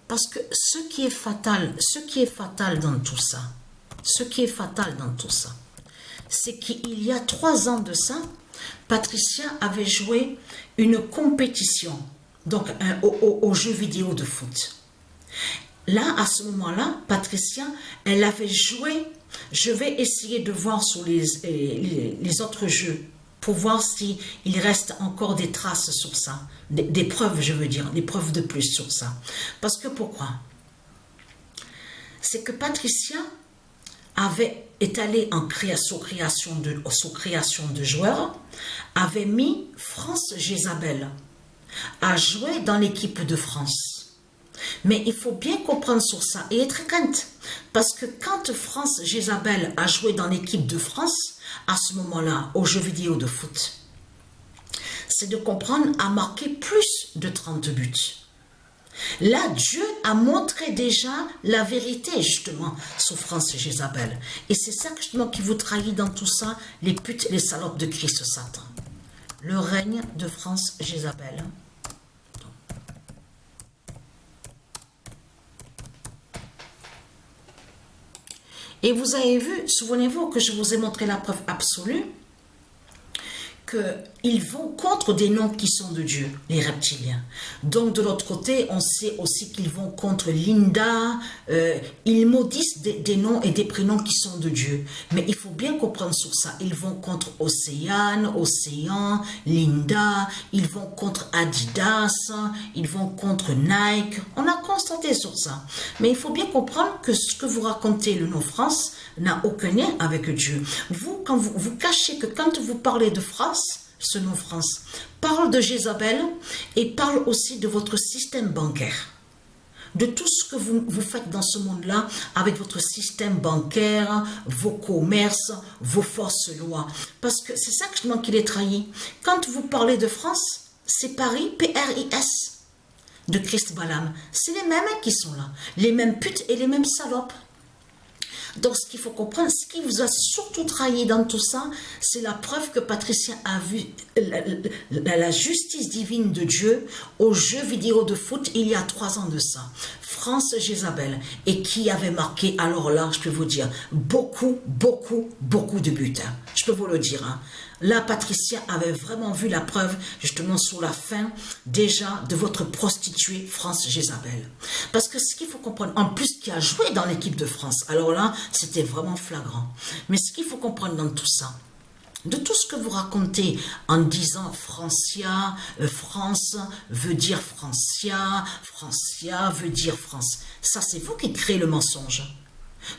Parce que ce qui est fatal dans tout ça, c'est qu'il y a 3 ans de ça, Patricia avait joué une compétition, donc aux jeux vidéo de foot. Là, à ce moment-là, Patricia, elle avait joué, je vais essayer de voir sur les autres jeux, pour voir s'il reste encore des traces sur ça, des preuves, je veux dire, des preuves de plus sur ça. Parce que pourquoi? C'est que Patricia est allée sous création de joueurs, avait mis France Jézabel à jouer dans l'équipe de France. Mais il faut bien comprendre sur ça et être crainte. Parce que quand France Jézabel a joué dans l'équipe de France, à ce moment-là, aux jeux vidéo de foot, c'est de comprendre à marquer plus de 30 buts. Là, Dieu a montré déjà la vérité, justement, sur France Jézabel. Et c'est ça, justement, qui vous trahit dans tout ça, les putes et les salopes de Christ Satan. Le règne de France Jézabel. Et vous avez vu, souvenez-vous que je vous ai montré la preuve absolue, qu'ils vont contre des noms qui sont de Dieu, les reptiliens. Donc de l'autre côté, on sait aussi qu'ils vont contre Linda, ils maudissent des noms et des prénoms qui sont de Dieu. Mais il faut bien comprendre sur ça, ils vont contre Océane, Océan, Linda, ils vont contre Adidas, ils vont contre Nike. On a constaté sur ça. Mais il faut bien comprendre que ce que vous racontez, le nom France, n'a aucun lien avec Dieu. Vous, quand vous cachez que quand vous parlez de France, ce nom France parle de Jézabel et parle aussi de votre système bancaire, de tout ce que vous faites dans ce monde-là avec votre système bancaire, vos commerces, vos fausses lois. Parce que c'est ça justement qui les trahit. Quand vous parlez de France, c'est Paris, P-R-I-S, de Christ Balaam. C'est les mêmes qui sont là, les mêmes putes et les mêmes salopes. Donc, ce qu'il faut comprendre, ce qui vous a surtout trahi dans tout ça, c'est la preuve que Patricia a vu la justice divine de Dieu aux jeux vidéo de foot il y a 3 ans de ça. France Jézabel, et qui avait marqué, alors là, je peux vous dire, beaucoup de buts. Hein. Je peux vous le dire. Hein. Là, Patricia avait vraiment vu la preuve, justement, sur la fin, déjà, de votre prostituée, France Jézabel. Parce que ce qu'il faut comprendre, en plus, qui a joué dans l'équipe de France, alors là, c'était vraiment flagrant. Mais ce qu'il faut comprendre dans tout ça, de tout ce que vous racontez en disant Francia, France veut dire Francia, Francia veut dire France, ça, c'est vous qui créez le mensonge.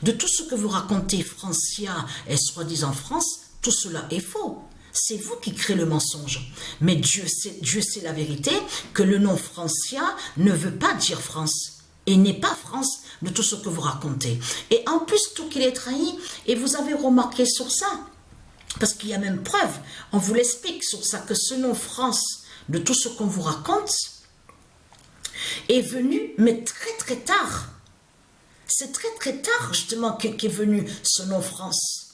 De tout ce que vous racontez, Francia et soi-disant France, tout cela est faux. C'est vous qui créez le mensonge. Mais Dieu sait la vérité, que le nom Francia ne veut pas dire France. Et n'est pas France de tout ce que vous racontez. Et en plus, tout qu'il est trahi, et vous avez remarqué sur ça, parce qu'il y a même preuve, on vous l'explique sur ça, que ce nom France, de tout ce qu'on vous raconte, est venu, mais très tard. C'est très tard, justement, qu'est venu ce nom France.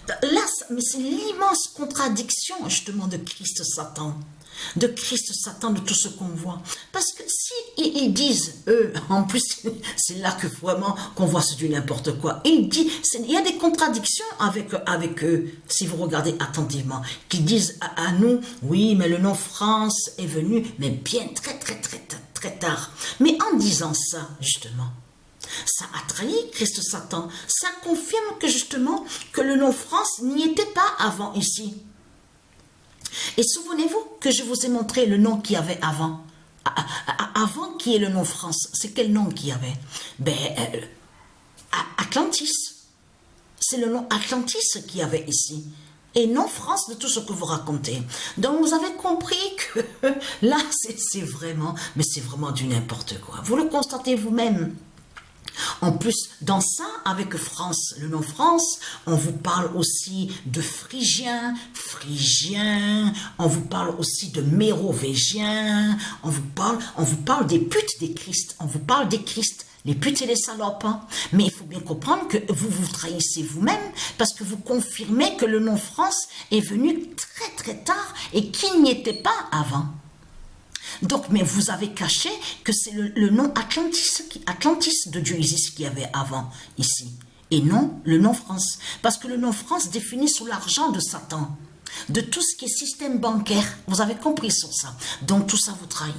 Là, mais c'est l'immense contradiction, justement, de Christ Satan. De Christ Satan, de tout ce qu'on voit. Parce que si ils disent, eux, en plus, c'est là que vraiment qu'on voit ce du n'importe quoi. Il y a des contradictions avec eux, si vous regardez attentivement, qui disent à nous, oui, mais le nom France est venu, mais bien très tard. Mais en disant ça, justement, ça a trahi Christ Satan. Ça confirme que justement, que le nom France n'y était pas avant ici. Et souvenez-vous que je vous ai montré le nom qu'il y avait avant. Avant qu'il y ait le nom France, c'est quel nom qu'il y avait? Atlantis. C'est le nom Atlantis qu'il y avait ici. Et non France de tout ce que vous racontez. Donc vous avez compris que là, c'est vraiment, mais c'est vraiment du n'importe quoi. Vous le constatez vous-même. En plus, dans ça, avec France, le nom France, on vous parle aussi de Phrygien, on vous parle aussi de Mérovégien, on vous parle des putes des Christ, on vous parle des Christ, les putes et les salopes. Hein. Mais il faut bien comprendre que vous vous trahissez vous-même parce que vous confirmez que le nom France est venu très tard et qu'il n'y était pas avant. Donc, mais vous avez caché que c'est le nom Atlantis de Dieu ici qu'il y avait avant, ici. Et non le nom France. Parce que le nom France définit sous l'argent de Satan. De tout ce qui est système bancaire. Vous avez compris sur ça. Donc, tout ça vous trahit.